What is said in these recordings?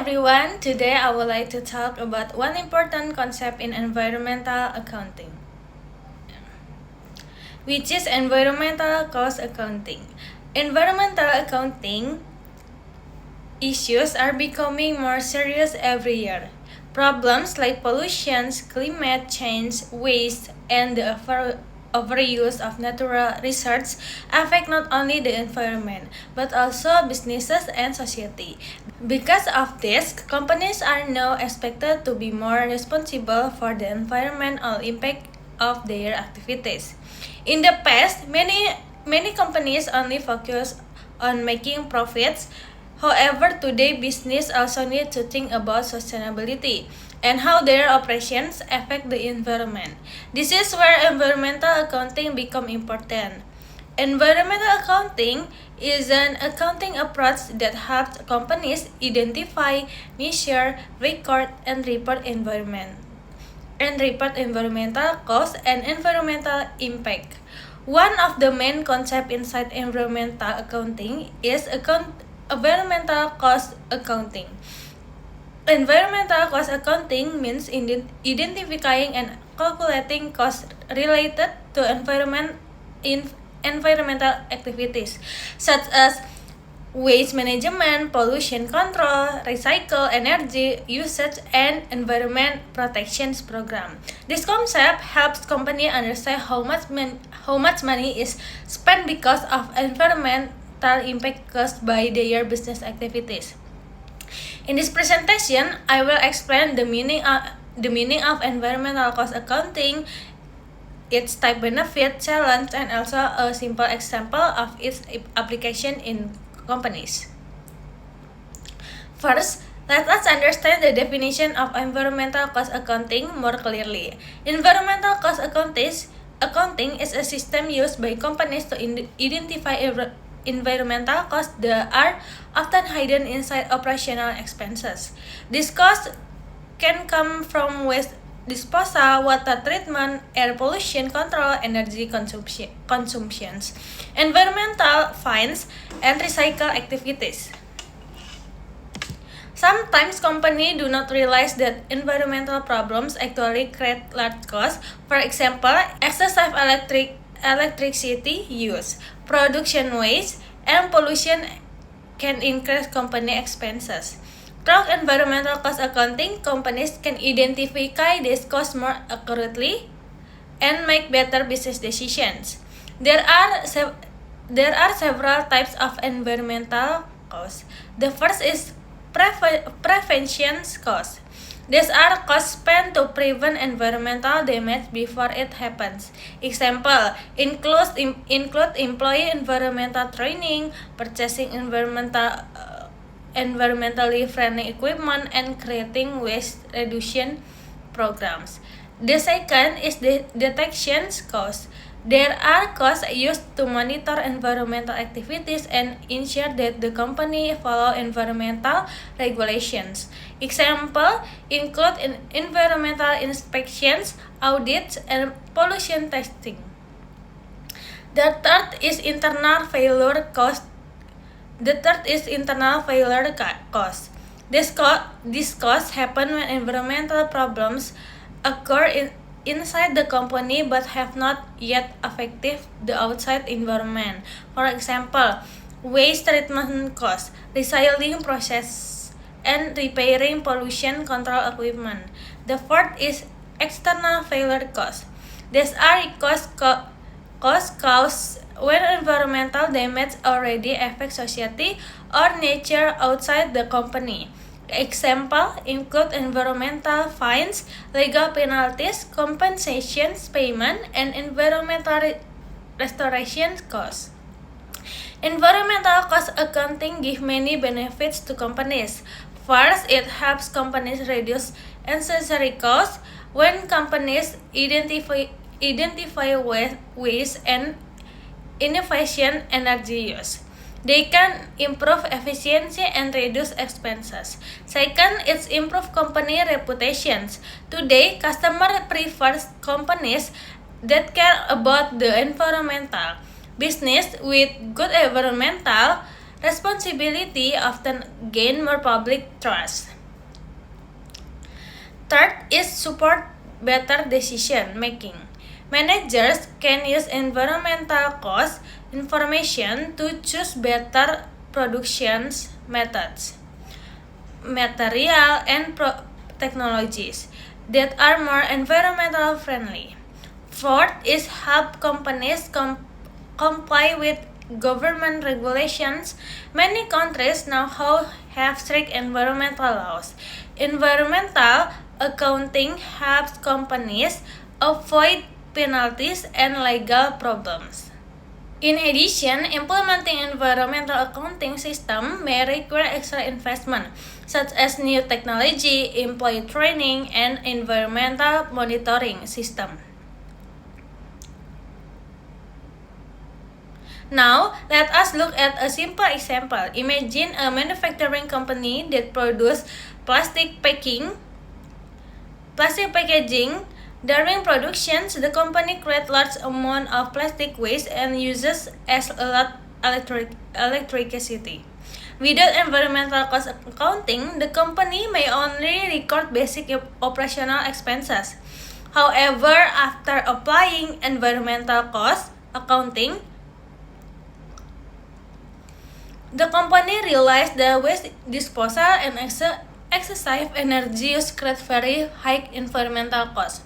everyone, today I would like to talk about one important concept in environmental accounting, which is environmental cost accounting. Environmental accounting issues are becoming more serious every year. Problems like pollution, climate change, waste, and the overuse of natural resources affect not only the environment but also businesses and society. Because of this, companies are now expected to be more responsible for the environmental impact of their activities. In the past, many companies only focus on making profits. However, today business also need to think about sustainability and how their operations affect the environment. This is where environmental accounting become important. Environmental accounting is an accounting approach that helps companies identify, measure, record, and report environmental costs and environmental impact. One of the main concepts inside environmental accounting is environmental cost accounting. Environmental cost accounting means identifying and calculating costs related to environmental activities such as waste management, pollution control, recycle energy usage, and environment protection program. This concept helps company understand how much money is spent because of environmental impact caused by their business activities. In this presentation, I will explain the meaning of environmental cost accounting, its type benefit, challenge, and also a simple example of its application in companies. First, let us understand the definition of environmental cost accounting more clearly. Environmental cost accounting is a system used by companies to identify environmental costs that are often hidden inside operational expenses. These costs can come from waste disposal, water treatment, air pollution control, energy consumptions, environmental fines, and recycle activities. Sometimes companies do not realize that environmental problems actually create large costs. For example, excessive electricity use, production waste, and pollution can increase company expenses. Through environmental cost accounting, companies can identify these costs more accurately and make better business decisions. There are several types of environmental costs. The first is prevention costs. These are costs spent to prevent environmental damage before it happens. Example include employee environmental training, purchasing environmentally friendly equipment, and creating waste reduction programs. The second is the detection costs. There are costs used to monitor environmental activities and ensure that the company follow environmental regulations. Example include environmental inspections, audits, and pollution testing. The third is internal failure cost. These costs happen when environmental problems occur inside the company but have not yet affected the outside environment. For example, waste treatment costs, recycling process, and repairing pollution control equipment. The fourth is external failure costs. These are costs caused when environmental damage already affects society or nature outside the company. Example include environmental fines, legal penalties, compensations payment, and environmental restoration costs. Environmental cost accounting gives many benefits to companies. First, it helps companies reduce unnecessary costs. When companies identify waste and inefficient energy use, they can improve efficiency and reduce expenses. Second, it's improve company reputations. Today, customer prefers companies that care about the environmental. Business with good environmental responsibility often gain more public trust. Third is support better decision making. Managers can use environmental cost information to choose better production methods, material, and technologies that are more environmental friendly. Fourth is help companies comply with government regulations. Many countries now have strict environmental laws. Environmental accounting helps companies avoid penalties and legal problems. In addition, implementing environmental accounting system may require extra investment, such as new technology, employee training, and environmental monitoring system. Now, let us look at a simple example. Imagine a manufacturing company that produces plastic packaging. During production, the company creates large amount of plastic waste and uses as a lot electricity. Without environmental cost accounting, the company may only record basic operational expenses. However, after applying environmental cost accounting, the company realized that waste disposal and excessive energy use create very high environmental costs.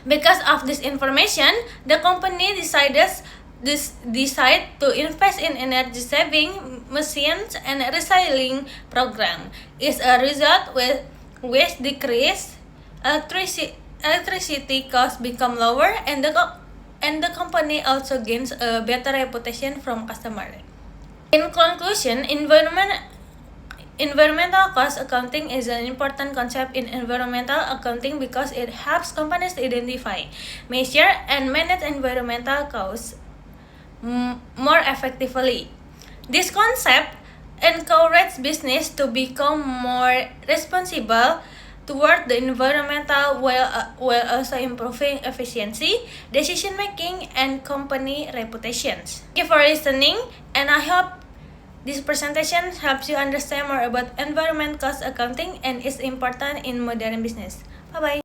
Because of this information, the company decide to invest in energy saving machines and recycling program. As a result, waste decrease, electricity costs become lower, and the company also gains a better reputation from customers. In conclusion, environmental cost accounting is an important concept in environmental accounting because it helps companies to identify, measure, and manage environmental costs more effectively. This concept encourages business to become more responsible toward the environmental while also improving efficiency, decision making, and company reputations. Thank you for listening, and I hope this presentation helps you understand more about environment cost accounting and its importance in modern business. Bye-bye.